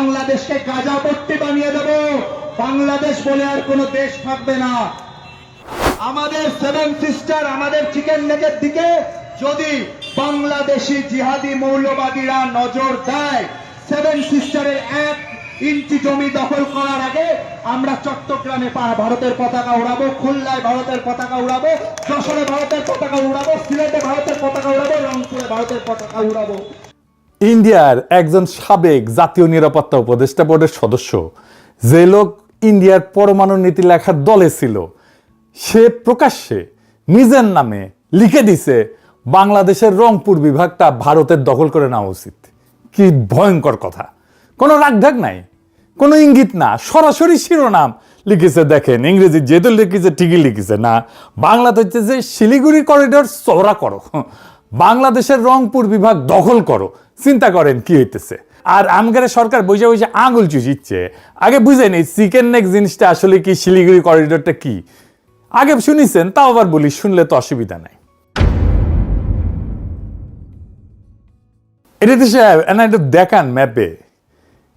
বাংলাদেশকে গাজাপট্টি বানিয়ে দেব। বাংলাদেশ বলে আর কোনো দেশ থাকবে না। আমাদের সেভেন সিস্টার, আমাদের চিকেন নেকের দিকে যদি বাংলাদেশি জিহাদি মৌলবাদীরা নজর দেয়, সেভেন সিস্টারের 1 ইঞ্চি জমি দখল করার আগে আমরা চট্টগ্রামে ভারতের পতাকা উড়াবো, খুলনায় ভারতের পতাকা উড়াবো, যশোরে ভারতের পতাকা উড়াবো, সিলেটে ভারতের পতাকা উড়াবো, রংপুরে ভারতের পতাকা উড়াবো। ইন্ডিয়ার একজন সাবেক জাতীয় নিরাপত্তা উপদেষ্টা বোর্ডের সদস্য, যে লোক ইন্ডিয়ার পরমাণু নীতি লেখার দলে ছিল, সে প্রকাশ্যে নিজের নামে লিখে দিছে বাংলাদেশের রংপুর বিভাগটা ভারতের দখল করে নেওয়া উচিত। কি ভয়ঙ্কর কথা! কোনো রাগঢাক নাই, কোনো ইঙ্গিত না, সরাসরি শিরোনাম লিখেছে। দেখেন, ইংরেজি যেহেতু লিখেছে ঠিকই লিখেছে না। বাংলাতে হচ্ছে যে শিলিগুড়ি করিডোর চওড়া করো, বাংলাদেশের রংপুর বিভাগ দখল করো। চিন্তা করেন কি হইতেছে। আর আমগারে সরকার বসে বসে আঙুল চুষিচ্ছে। আগে বুঝে নেই চিকেন নেক জিনিসটা আসলে কি, শিলিগুড়ি করিডোরটা কি। আগে শুনিছেন, তাও আবার বলি, শুনলে তো অসুবিধা নাই। এটা একটু দেখান ম্যাপে।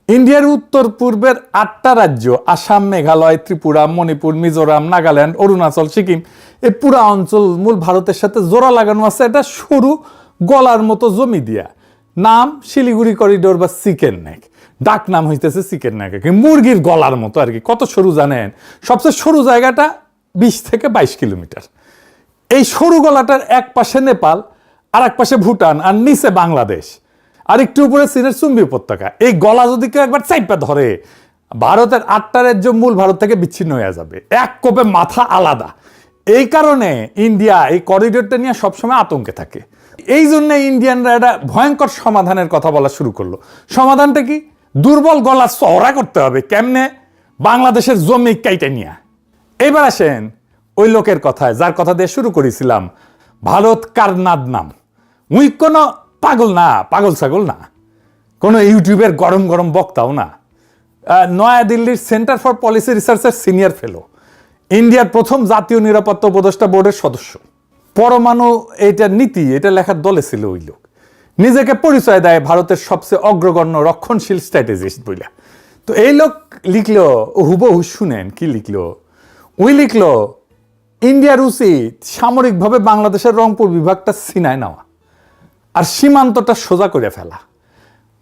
ইন্ডিয়ার উত্তর পূর্বের 8টা রাজ্য, আসাম, মেঘালয়, ত্রিপুরা, মণিপুর, মিজোরাম, নাগাল্যান্ড, অরুণাচল, সিকিম, এই পুরা অঞ্চল মূল ভারতের সাথে জোড়া লাগানো আছে একটা সরু গলার মতো জমি দিয়া। নাম শিলিগুড়ি করিডোর বা চিকেন নেক। ডাক নাম হইতেছে চিকেন নেক, মুরগির গলার মতো আর কি। কত সরু জানেন? সবচেয়ে সরু জায়গাটা 20 থেকে 22 কিলোমিটার। এই সরু গলাটার এক পাশে নেপাল, আর এক পাশে ভুটান, আর নিচে বাংলাদেশ, আর একটু উপরে চীনের চুম্বি উপত্যকা। এই গলা যদি কেউ একবার চাইপা ধরে, ভারতের 8টা রাজ্য মূল ভারত থেকে বিচ্ছিন্ন হয়ে যাবে। এক কোপে মাথা আলাদা। এই কারণে ইন্ডিয়া এই করিডোরটা নিয়ে সবসময় আতঙ্কে থাকে। এই জন্য ইন্ডিয়ানরা একটা ভয়ঙ্কর সমাধানের কথা বলা শুরু করলো। সমাধানটা কি? দুর্বল গলা চওড়া করতে হবে। কেমনে? বাংলাদেশের জমি কাইটা নিয়ে। এবার আসেন ওই লোকের কথায়, যার কথা দিয়ে শুরু করেছিলাম। ভারত কারনাদ নাম। উই কোনো পাগল না, পাগল ছাগল না, কোনো ইউটিউবের গরম গরম বক্তাও না। নয়াদিল্লির সেন্টার ফর পলিসি রিসার্চের সিনিয়র ফেলো, ইন্ডিয়ার প্রথম জাতীয় নিরাপত্তা উপদেষ্টা বোর্ডের সদস্য। পরমাণু এটা নীতি, এটা লেখার দলে ছিল ওই লোক। নিজেকে পরিচয় দেয় ভারতের সবচেয়ে অগ্রগণ্য রক্ষণশীল স্ট্র্যাটেজিস্ট বইলা। তো এই লোক লিখলো, হুবহু শুনেন কি লিখলো। ওই লিখলো, ইন্ডিয়ার উচিত সামরিকভাবে বাংলাদেশের রংপুর বিভাগটা ছিনায় নেওয়া আর সীমান্তটা সোজা করে ফেলা।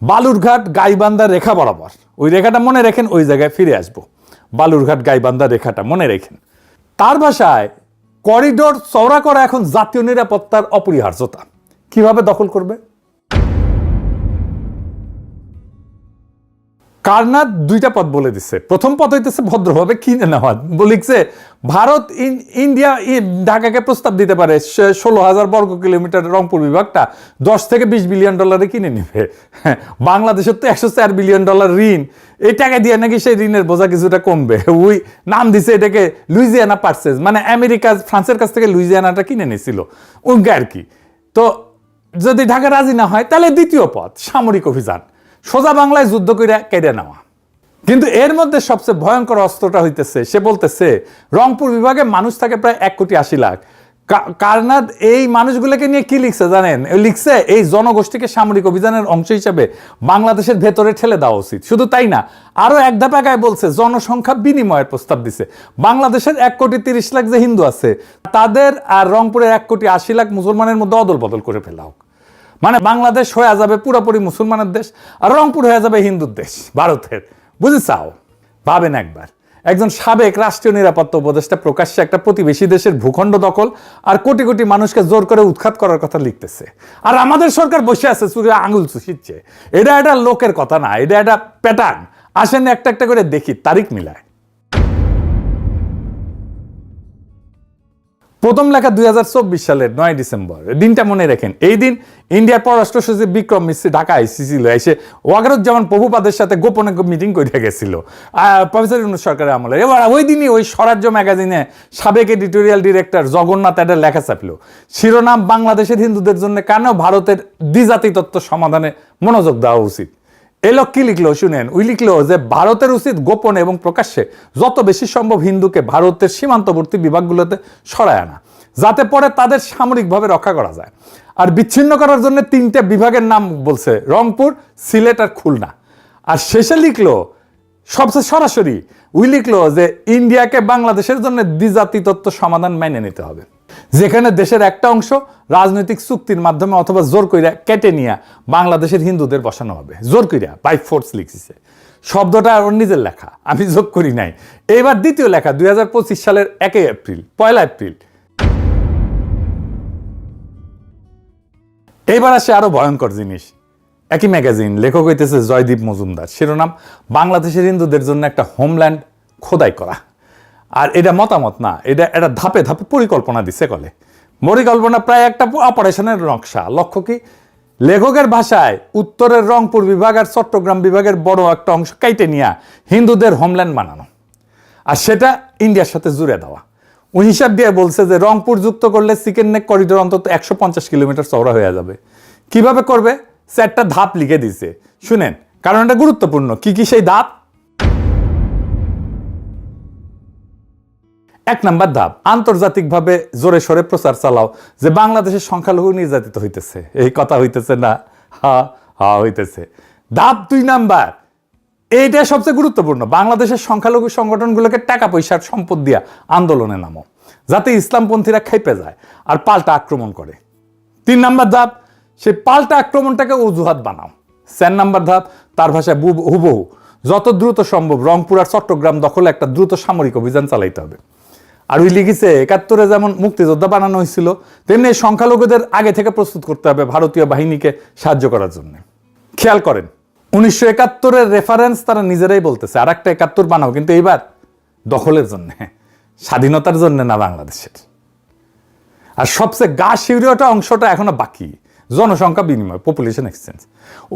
বালুরঘাট গাইবান্ধা রেখা বরাবর, ওই রেখাটা মনে রাখেন, ওই জায়গায় ফিরে আসবো। বালুরঘাট গাইবান্ধা রেখাটা মনে রাখেন। তার ভাষায় করিডোর চওড়া করা এখন জাতীয় নিরাপত্তার অপরিহার্যতা। কিভাবে দখল করবে? কারনাদ 2টা পথ বলে দিচ্ছে। প্রথম পথ হইতেছে ভদ্রভাবে কিনে নেওয়া। লিখছে ভারত ইন্ডিয়া ঢাকাকে প্রস্তাব দিতে পারে 16,000 বর্গ কিলোমিটার রংপুর বিভাগটা 10 থেকে 20 বিলিয়ন ডলারে কিনে নেবে। বাংলাদেশের তো 104 বিলিয়ন ডলার ঋণ। এই টাকা দিয়ে নাকি সেই ঋণের বোঝা কিছুটা কমবে। ওই নাম দিছে এটাকে লুইজিয়ানা পারচেজ, মানে আমেরিকা ফ্রান্সের কাছ থেকে লুইজিয়ানাটা কিনে নিয়েছিল ওইটা আর কি। তো যদি ঢাকা রাজি না হয়, তাহলে দ্বিতীয় পথ সামরিক অভিযান, সোজা বাংলায় যুদ্ধ করে কেড়ে নেওয়া। কিন্তু এর মধ্যে সবচেয়ে ভয়ঙ্কর অস্ত্রটা হইতেছে, সে বলতেছে রংপুর বিভাগে মানুষ থাকে প্রায় 1,80,00,000। কারনাদ এই মানুষগুলোকে নিয়ে কি লিখছে জানেন? লিখছে এই জনগোষ্ঠীকে সামরিক অভিযানের অংশ হিসেবে বাংলাদেশের ভেতরে ঠেলে দেওয়া উচিত। শুধু তাই না, আরো এক ধাপায় বলছে জনসংখ্যা বিনিময়ের প্রস্তাব দিছে। বাংলাদেশের 1,30,00,000 যে হিন্দু আছে, তাদের আর রংপুরের 1,80,00,000 মুসলমানের মধ্যে অদল বদল করে ফেলা হোক। মানে বাংলাদেশ হয়ে যাবে পুরোপুরি মুসলমানের দেশ, আর রংপুর হয়ে যাবে হিন্দুর দেশ ভারতের। বুঝে চাও? ভাবেন একবার। একজন সাবেক রাষ্ট্রীয় নিরাপত্তা উপদেষ্টা প্রকাশ্যে একটা প্রতিবেশী দেশের ভূখণ্ড দখল আর কোটি কোটি মানুষকে জোর করে উৎখাত করার কথা লিখতেছে। আর আমাদের সরকার বসে আছে চুরে আঙুল চুষিচ্ছে। এটা একটা লোকের কথা না, এটা একটা প্যাটার্ন। আসেন একটা একটা করে দেখি, তারিখ মিলায়। প্রথম লেখা 2024 সালের 9 ডিসেম্বর। দিনটা মনে রাখেন। এই দিন ইন্ডিয়ার পররাষ্ট্র সচিব বিক্রম মিশ্রি ঢাকা আইসিছিল। এসে ওয়াকারুজ্জামান প্রভুপাদের সাথে গোপনে মিটিং করে গেছিল প্রফেসর ইউনূস সরকারের আমলে। এবার ওই দিনই ওই স্বরাজ্য ম্যাগাজিনে সাবেক এডিটোরিয়াল ডিরেক্টর জগন্নাথ একটা লেখা ছাপল। শিরোনাম, বাংলাদেশের হিন্দুদের জন্য কেন ভারতের দ্বিজাতি তত্ত্ব সমাধানে মনোযোগ দেওয়া উচিত। এই লোক কি লিখলো শুনেন। ওই লিখলো যে ভারতের উচিত গোপনে এবং প্রকাশ্যে যত বেশি সম্ভব হিন্দুকে ভারতের সীমান্তবর্তী বিভাগগুলোতে সরায় আনা, যাতে পরে তাদের সামরিকভাবে রক্ষা করা যায়। আর বিচ্ছিন্ন করার জন্য 3টে বিভাগের নাম বলছে, রংপুর, সিলেট আর খুলনা। আর শেষে লিখলো সবচেয়ে সরাসরি লিখলো যে ইন্ডিয়াকে বাংলাদেশের জন্য দ্বিজাতি তত্ত্ব সমাধান মেনে নিতে হবে, যেখানে দেশের একটা অংশ রাজনৈতিক চুক্তির মাধ্যমে অথবা জোর কইরা কেটে নিয়ে বাংলাদেশের হিন্দুদের বসানো হবে। জোর কইরা বাই ফোর্স লিখছে, শব্দটা ওর নিজের লেখা, আমি যোগ করি নাই। এইবার দ্বিতীয় লেখা 2025 সালের 1 এপ্রিল। এইবার আসে আরো ভয়ঙ্কর জিনিস। একই ম্যাগাজিন, লেখক হইতেছে জয়দীপ মজুমদার, শিরোনাম বাংলাদেশের হিন্দুদের জন্য একটা হোমল্যান্ড খোদাই করা। আর এটা মতামত না, এটা ধাপে ধাপে পরিকল্পনা দিছে কলে। পরিকল্পনা প্রায় একটা অপারেশনের নকশা। লক্ষ্য কি? লেখকের ভাষায় উত্তরের রংপুর বিভাগ আর চট্টগ্রাম বিভাগের বড় একটা অংশ কাইটে নিয়ে হিন্দুদের হোমল্যান্ড বানানো, আর সেটা ইন্ডিয়ার সাথে জুড়ে দেওয়া। ওই হিসাব দিয়ে বলছে যে রংপুর যুক্ত করলে চিকেন নেক করিডোর অন্তত 150 কিলোমিটার চওড়া হয়ে যাবে। কিভাবে করবে? চারটা ধাপ লিখে দিছে, শুনেন, কারণ এটা গুরুত্বপূর্ণ। কি কি সেই ধাপ? 1 নাম্বার ধাপ, আন্তর্জাতিকভাবে জোরে সোরে প্রচার চালাও যে বাংলাদেশের সংখ্যালঘু নির্যাতিত হইতেছে। এই কথা হইতেছে না? হইতেছে। ধাপ 2 নাম্বার, এইটা সবচেয়ে গুরুত্বপূর্ণ, বাংলাদেশের সংখ্যালঘু সংগঠনগুলোকে টাকা পয়সার সম্পদ দিয়া আন্দোলনে নামো, যাতে ইসলামপন্থীরা খেপে যায় আর পাল্টা আক্রমণ করে। 3 নাম্বার ধাপ, সেই পাল্টা আক্রমণটাকে অজুহাত বানাও। 4 নাম্বার ধাপ, তার ভাষায় হুবহু যত দ্রুত সম্ভব রংপুর আর চট্টগ্রাম দখলে একটা দ্রুত সামরিক অভিযান চালাইতে হবে। আর ওই লিখেছে 71-এ যেমন মুক্তিযোদ্ধা বানানো হয়েছিল, তেমনি সংখ্যালঘুদের আগে থেকে প্রস্তুত করতে হবে ভারতীয় বাহিনীকে সাহায্য করার জন্য। খেয়াল করেন, 1971-এর রেফারেন্স তারা নিজেরাই বলতেছে, আর একটা 71 বানাও, কিন্তু এইবার দখলের জন্য, স্বাধীনতার জন্য না বাংলাদেশের। আর সবচেয়ে গা শিউরিওটা অংশটা এখনো বাকি, জনসংখ্যা বিনিময়, পপুলেশন এক্সচেঞ্জ।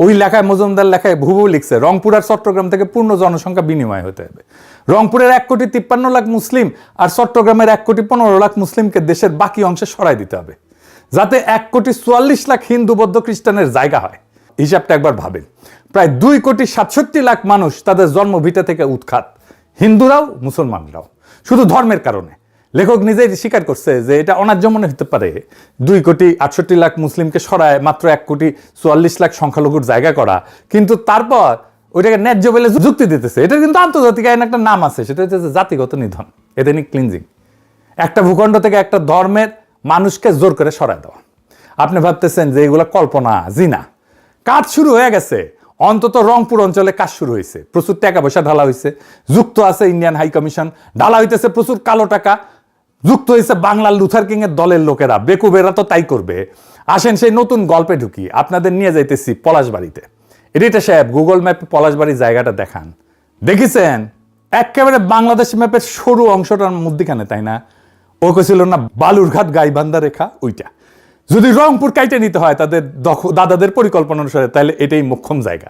ওই লেখায় মজুমদার লেখায় ভুবু লিখছে রংপুর আর চট্টগ্রাম থেকে পূর্ণ জনসংখ্যা বিনিময় হতে হবে। রংপুরের 1,53,00,000 মুসলিম আর চট্টগ্রামের 1,15,00,000 মুসলিমকে দেশের বাকি অংশে সরাই দিতে হবে, যাতে 1,44,00,000 হিন্দু বৌদ্ধ খ্রিস্টানের জায়গা হয়। হিসাবটা একবার ভাবেন, প্রায় 2,67,00,000 মানুষ তাদের জন্মভিটা থেকে উৎখাত, হিন্দুরাও মুসলমানরাও, শুধু ধর্মের কারণে। লেখক নিজেই স্বীকার করছে যে এটা অন্যায্য মনে হতে পারে 2,68,00,000 মুসলিমকে সরায় মাত্র 1,44,00,000 সংখ্যালঘুর জায়গা করা, কিন্তু তারপর ওইটাকে ন্যায্য বলে যুক্তি দিতেছে। এটা কিন্তু আন্তর্জাতিক আইন একটা নাম আছে, সেটা হচ্ছে জাতিগত নিধন, এথনিক ক্লিনজিং। একটা ভূখণ্ড থেকে একটা ধর্মের মানুষকে জোর করে সরায় দেওয়া। আপনি ভাবতেছেন যে এগুলো কল্পনা, জিনা। কাজ শুরু হয়ে গেছে, অন্তত রংপুর অঞ্চলে কাজ শুরু হয়েছে, প্রচুর টাকা পয়সা ঢালা হয়েছে, যুক্ত আছে ইন্ডিয়ান হাই কমিশন, ঢালা হইতেছে প্রচুর কালো টাকা, যুক্ত হয়েছে বাংলার লুথার কিং এর দলের লোকেরা, বেকুবেরা তো তাই করবে। আসেন সেই নতুন গল্পে ঢুকি, আপনাদের নিয়ে যাইতেছি পলাশবাড়িতে। এটা সাহেব গুগল ম্যাপে পলাশবাড়ির জায়গাটা দেখান, দেখেছেন একেবারে বাংলাদেশ ম্যাপের সরু অংশটার মধ্যখানে, তাই না? ও কেছিল না বালুরঘাট গাইবান্ধা রেখা, ওইটা যদি রংপুর কাইটে নিতে হয় তাদের দাদাদের পরিকল্পনা অনুসারে, তাহলে এটাই মোক্ষম জায়গা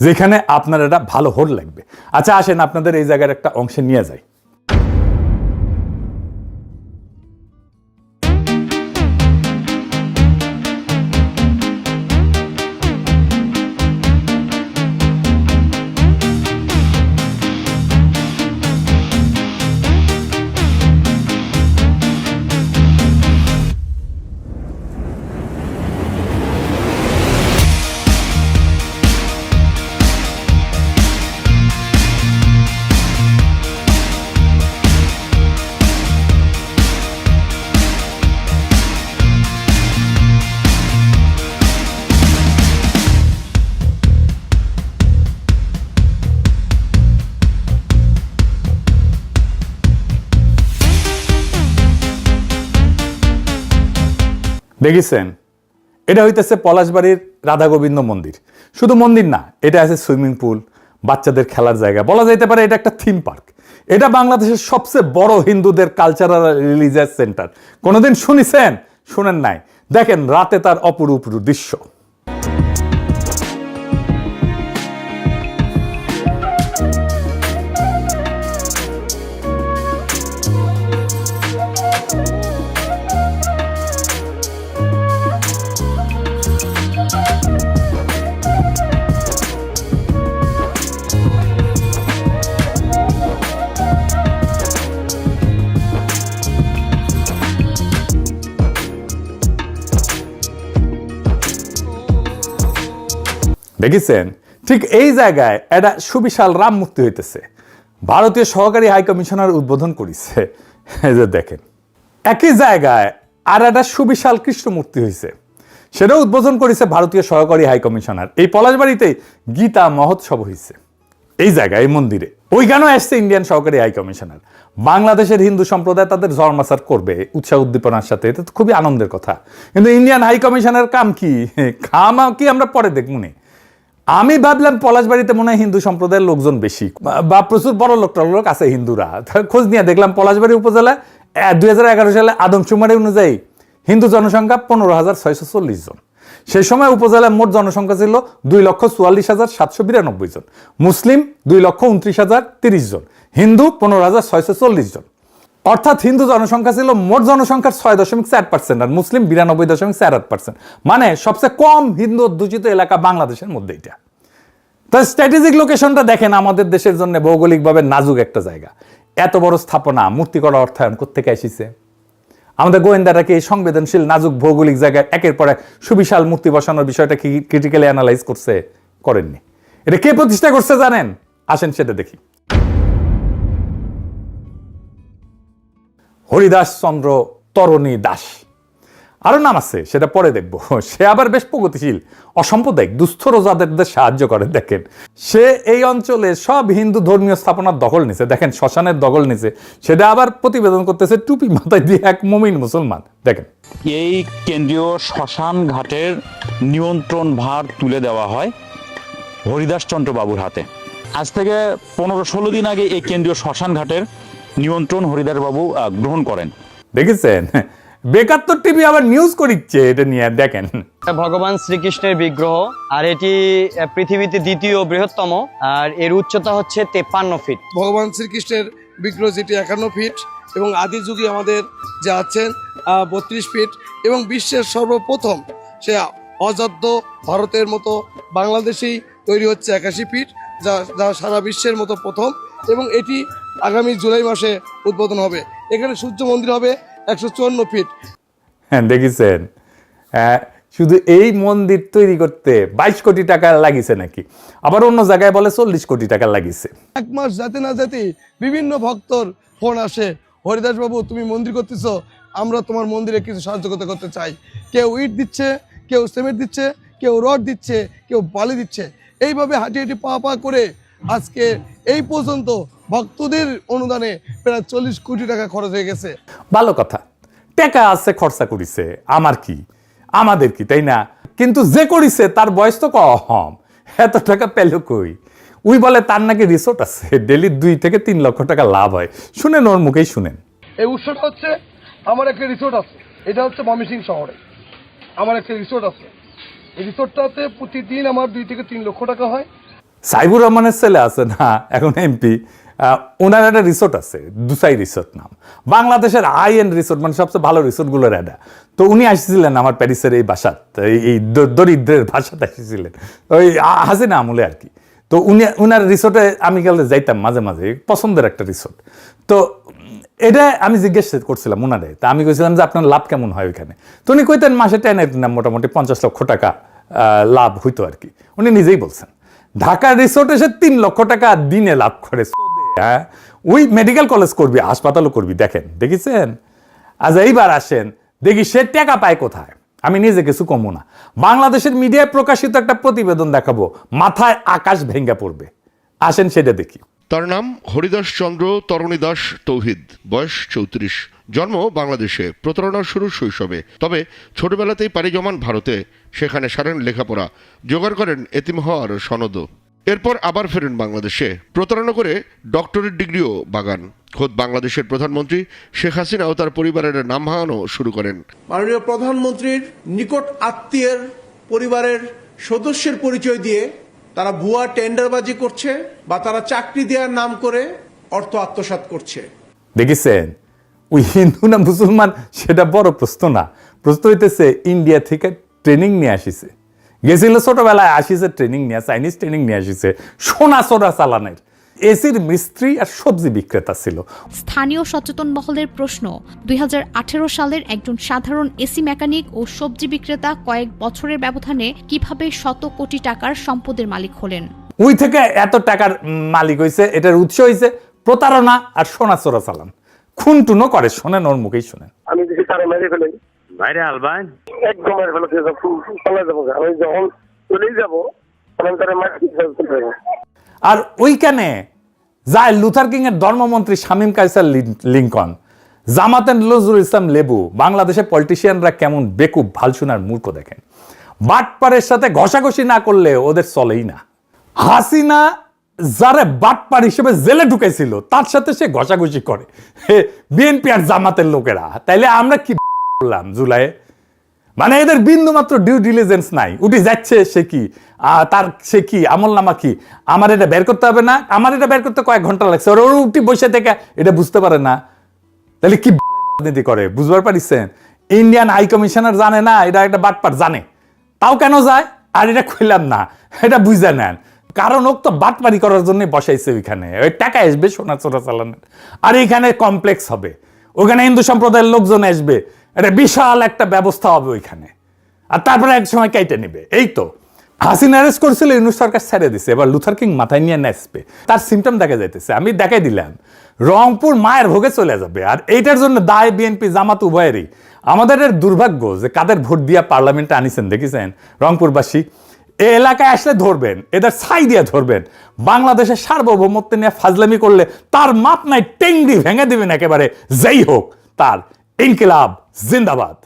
যেখানে আপনার এটা ভালো হোল লাগবে। আচ্ছা আসেন আপনাদের এই জায়গার একটা অংশে নিয়ে যাই। দেখেছেন, এটা হইতেছে পলাশবাড়ির রাধা গোবিন্দ মন্দির। শুধু মন্দির না, এটা আছে সুইমিং পুল, বাচ্চাদের খেলার জায়গা, বলা যাইতে পারে এটা একটা থিম পার্ক। এটা বাংলাদেশের সবচেয়ে বড় হিন্দুদের কালচারাল রিলিজিয়াস সেন্টার। কোনোদিন শুনেছেন? শুনেন নাই? দেখেন রাতে তার অপরূপ দৃশ্য। দেখেছেন ঠিক এই জায়গায় একটা সুবিশাল রাম মূর্তি হইতেছে, ভারতীয় সহকারী হাই কমিশনার উদ্বোধন করেছে। এই যে দেখেন, একই জায়গায় আর একটা সুবিশাল কৃষ্ণ মূর্তি হয়েছে, সেটা উদ্বোধন করেছে ভারতীয় সহকারী হাই কমিশনার। এই পলাশবাড়িতে গীতা মহোৎসব হয়েছে এই জায়গায়, এই মন্দিরে। ওইখানেও আসছে ইন্ডিয়ান সহকারী হাই কমিশনার। বাংলাদেশের হিন্দু সম্প্রদায় তাদের ধর্মাচার করবে উৎসাহ উদ্দীপনার সাথে, এটা তো খুবই আনন্দের কথা। কিন্তু ইন্ডিয়ান হাই কমিশনার কাম কি, কি আমরা পরে দেখবনি। আমি ভাবলাম পলাশবাড়িতে মনে হয় হিন্দু সম্প্রদায়ের লোকজন বেশি, বা প্রচুর বড় লোক আছে হিন্দুরা। খোঁজ নিয়ে দেখলাম পলাশবাড়ি উপজেলায় 2011 সালে আদমশুমারি অনুযায়ী হিন্দু জনসংখ্যা 15,640 জন। সেই সময় উপজেলায় মোট জনসংখ্যা ছিল 2,44,792 জন, মুসলিম 2,29,030 জন, হিন্দু 15,640 জন। অর্থাৎ হিন্দু জনসংখ্যা ছিল মোট জনসংখ্যার 6.4% আর মুসলিম 92.48%। মানে সবচেয়ে কম হিন্দু অধ্যুষিত এলাকা বাংলাদেশের মধ্যে এটা। তো স্ট্র্যাটেজিক লোকেশনটা দেখেন, আমাদের দেশের জন্য ভৌগোলিকভাবে নাজুক একটা জায়গা। এত বড় স্থাপনা, মূর্তি করা অর্থায়ন কোত্থেকে এসেছে? আমাদের গোয়েন্দারা কি এই সংবেদনশীল নাজুক ভৌগোলিক জায়গায় একের পর এক সুবিশাল মূর্তি বসানোর বিষয়টা কি ক্রিটিক্যালি অ্যানালাইজ করছে? করেননি। এটা কে প্রতিষ্ঠা করছে জানেন? আসেন সেটা দেখি। হরিদাস চন্দ্র তরণী দাস, আরো নাম আছে, সেটা পরে দেখবো। সে আবার বেশ প্রগতিশীল, অসাম্প্রদায়িক, দুস্থ রোজাদারদের সাহায্য করে। দেখেন, সে এই অঞ্চলে সব হিন্দু ধর্মীয় স্থাপনার দখল নিছে। দেখেন, শ্মশানের দখল নিছে, সেটা আবার প্রতিবেদন করতেছে টুপি মাথায় দিয়ে এক মুমিন মুসলমান। দেখেন, এই কেন্দ্রীয় শ্মশান ঘাটের নিয়ন্ত্রণ ভার তুলে দেওয়া হয় হরিদাস চন্দ্র বাবুর হাতে। আজ থেকে 15-16 দিন আগে এই কেন্দ্রীয় শ্মশান ঘাটের নিয়ন্ত্রণ হরিদাস বাবু গ্রহণ করেন। দেখেছেন, বেকার তো টিভি আবার নিউজ করিচ্ছে এটা নিয়ে। দেখেন, ভগবান শ্রীকৃষ্ণের বিগ্রহ, আর এটি পৃথিবীতে দ্বিতীয় বৃহত্তম, আর এর উচ্চতা হচ্ছে 53 ফিট। ভগবান শ্রীকৃষ্ণের বিগ্রহ যেটি 51 ফিট এবং আদি যুগে আমাদের যে আছেন 32 ফিট, এবং বিশ্বের সর্বপ্রথম সে অযোধ্য ভারতের মতো বাংলাদেশেই তৈরি হচ্ছে 81 ফিট, যা সারা বিশ্বের মতো প্রথম। এবং এটি আগামী জুলাই মাসে উদ্বোধন হবে। এখানে সূর্য মন্দির হবে 154 ফিট। হ্যাঁ দেখেছেন, শুধু এই মন্দির তৈরি করতে 22 কোটি টাকা লাগিছে নাকি, আবার অন্য জায়গায় বলে 40 কোটি টাকা লাগিছে। এক মাস যেতে না যেতে বিভিন্ন ভক্তর ফোন আসে, হরিদাস বাবু তুমি মন্দির করতেছো, আমরা তোমার মন্দিরে কিছু সাহায্য করতে চাই। কেউ ইট দিচ্ছে, কেউ সিমেন্ট দিচ্ছে, কেউ রড দিচ্ছে, কেউ বালি দিচ্ছে। এইভাবে হাঁটি হাঁটি পা করে আজকে এই পর্যন্ত ভক্তদের অনুদানে প্রায় 40 কোটি টাকা খরচ হয়ে গেছে। ভালো কথা, টাকা আছে, খরচা করিছে, আমার কি, আমাদের কি, তাই না? কিন্তু যে করিছে তার বয়স তো কম, এত টাকা পেল কই? উই বলে তার নাকি রিসোর্ট আছে, ডেলি 2 থেকে 3 লক্ষ টাকা লাভ হয়। শুনেন, ওর মুখেই শুনেন। এই উৎসটা হচ্ছে আমার একটা রিসোর্ট আছে, এটা হচ্ছে ময়মনসিংহ শহরে আমার একটা রিসোর্ট আছে। এই রিসোর্টটাতে প্রতিদিন আমার 2 থেকে 3 লক্ষ টাকা হয়। সাইবুর রহমানের ছেলে আছে না, এখন এমপি, ওনার একটা রিসোর্ট আছে, দুসাই রিসোর্ট নাম, বাংলাদেশের হাই এন্ড রিসোর্ট, মানে সবচেয়ে ভালো রিসোর্টগুলোর একটা। তো উনি আসছিলেন আমার প্যারিসের এই বাসাত, এই দরিদ্রের বাসাতে আসছিলেন, ওই হাসিনা আমলে আর কি। তো উনার রিসোর্টে আমি গেলে যাইতাম মাঝে মাঝে, পছন্দের একটা রিসোর্ট। তো এটা আমি জিজ্ঞেস করছিলাম উনারে, তা আমি কইছিলাম যে আপনার লাভ কেমন হয় ওইখানে। তো উনি কইতেন মাসে টেনে মোটামুটি 50 লক্ষ টাকা লাভ হইতো আর কি। উনি নিজেই বলছেন ঢাকার রিসোর্টে সে 3 লক্ষ টাকা দিনে লাভ করে। হ্যাঁ, ওই মেডিকেল কলেজ করবি, হাসপাতালও করবি। দেখেন, দেখেছেন? আজ এইবার আসেন দেখি সে টাকা পায় কোথায়। আমি নিজে কিছু কমু না, বাংলাদেশের মিডিয়ায় প্রকাশিত একটা প্রতিবেদন দেখাবো, মাথায় আকাশ ভেঙ্গে পড়বে। আসেন সেটা দেখি। তার নাম হরিদাস চন্দ্র তরণী দাস তৌহিদ, বয়স 34, জন্ম বাংলাদেশে, প্রতারণার শুরু শৈশবে। তবে ছোটবেলাতেই পাড়ি জমান ভারতে, সেখানে সারেন লেখাপড়া, জোগাড় করেন এতিম হওয়ার সনদও। এরপর আবার ফেরেন বাংলাদেশে, প্রতারণা করে ডক্টরেট ডিগ্রিও বাগান। খোদ বাংলাদেশের প্রধানমন্ত্রী শেখ হাসিনাও তার পরিবারের নাম ভাঙানো শুরু করেন। মাননীয় প্রধানমন্ত্রীর নিকট আত্মীয়ের পরিবারের সদস্যের পরিচয় দিয়ে তারা ভুয়া টেন্ডারবাজি করছে বা তারা চাকরি দেওয়ার নাম করে অর্থ আত্মসাৎ করছে। দেখেছেন, ওই হিন্দু না মুসলমান সেটা বড় প্রশ্ন না, প্রশ্ন হইতেছে ইন্ডিয়া থেকে ট্রেনিং নিয়ে আসিছে, গেছিল ছোটবেলায়, আসিছে ট্রেনিং নিয়ে, চাইনিজ ট্রেনিং নিয়ে আসিছে সোনা সোনা চালানের। এসির মিস্ত্রি আর সবজি বিক্রেতা ছিল। স্থানীয় সচেতন মহলের প্রশ্ন, 2018 সালের একজন সাধারণ এসি মেকানিক ও সবজি বিক্রেতা কয়েক বছরের ব্যবধানে কিভাবে শত কোটি টাকার সম্পদের মালিক হলেন? ওই থেকে এত টাকার মালিক হয়েছে, এটার উৎস হয়েছে প্রতারণা আর সোনা চোরাচালান। খুনটুনো করে, শোনেন ওর মুখেই শোনেন। আমি যদি তারা মেরে ফেলে বাইরে আলবাই একদম মেরে ফেলে চলে যাবো, আমি যখন চলেই যাবো তখন তারা মারি। আর ওইখানে যায় লুথার কিং এর ধর্মমন্ত্রী শামীম কায়সার লিঙ্কন, জামাতের নজরুল ইসলাম লেবু। বাংলাদেশের পলিটিশিয়ানরা কেমন বেকুব, ভালসুনার মূর্খ দেখেন। বাটপারের সাথে ঘষাঘষি না করলে ওদের চলেই না। হাসিনা যারে বাটপার হিসেবে জেলে ঢুকেছিল তার সাথে সে ঘষাঘষি করে বিএনপি আর জামাতের লোকেরা। তাইলে আমরা কি করলাম জুলাইয়ে? মানে এদের বিন্দু মাত্র ডিউ ডিলিজেন্স নাই। উঠে যাচ্ছে সে কি, তার সে কি আমল নামা কি, আমার এটা বের করতে হবে না, আমার এটা বের করতে কয়েক ঘন্টা লাগছে, ওর উঠি বসে থেকে এটা বুঝতে পারে না। তাহলে কি রাজনীতি করে বুঝবার পারিছেন? ইন্ডিয়ান হাই কমিশনার জানে না এটা একটা বাটপার, জানে তাও কেন যায়? আর এটা খুললাম না, এটা বুঝে নেন। কারণ ওক তো বাটপারি করার জন্য বসাইছে ওইখানে, ওই টাকা আসবে সোনা চোরা চালানের। আর এইখানে কমপ্লেক্স হবে, ওখানে হিন্দু সম্প্রদায়ের লোকজন আসবে, এটা বিশাল একটা ব্যবস্থা হবে ওইখানে। আর তারপরে এক সময় কেটে নেবে। এই তো হাসিনা অ্যারেস্ট করেছিল, ইউনূস সরকার ছেড়ে দিছে, এবার লুথার কিং মাথায় নিয়ে নাচবে। তার সিমটম দেখা যাইতেছে, আমি দেখাই দিলাম। রংপুর মায়ের ভোগে চলে যাবে। আর এইটার জন্য দায় বিএনপি জামাত উভয়েরই। আমাদের এর দুর্ভাগ্য যে কাদের ভোট দিয়া পার্লামেন্টে আনিছেন দেখেছেন রংপুরবাসী। এই এলাকায় আসলে ধরবেন, এদের ছাই দিয়ে ধরবেন। বাংলাদেশের সার্বভৌমত্ব নিয়ে ফাজলামি করলে তার মাপ নাই, টেংরি ভেঙে দিবেন একেবারে। যেই হোক তার ইনকিলাব জিন্দাবাদ।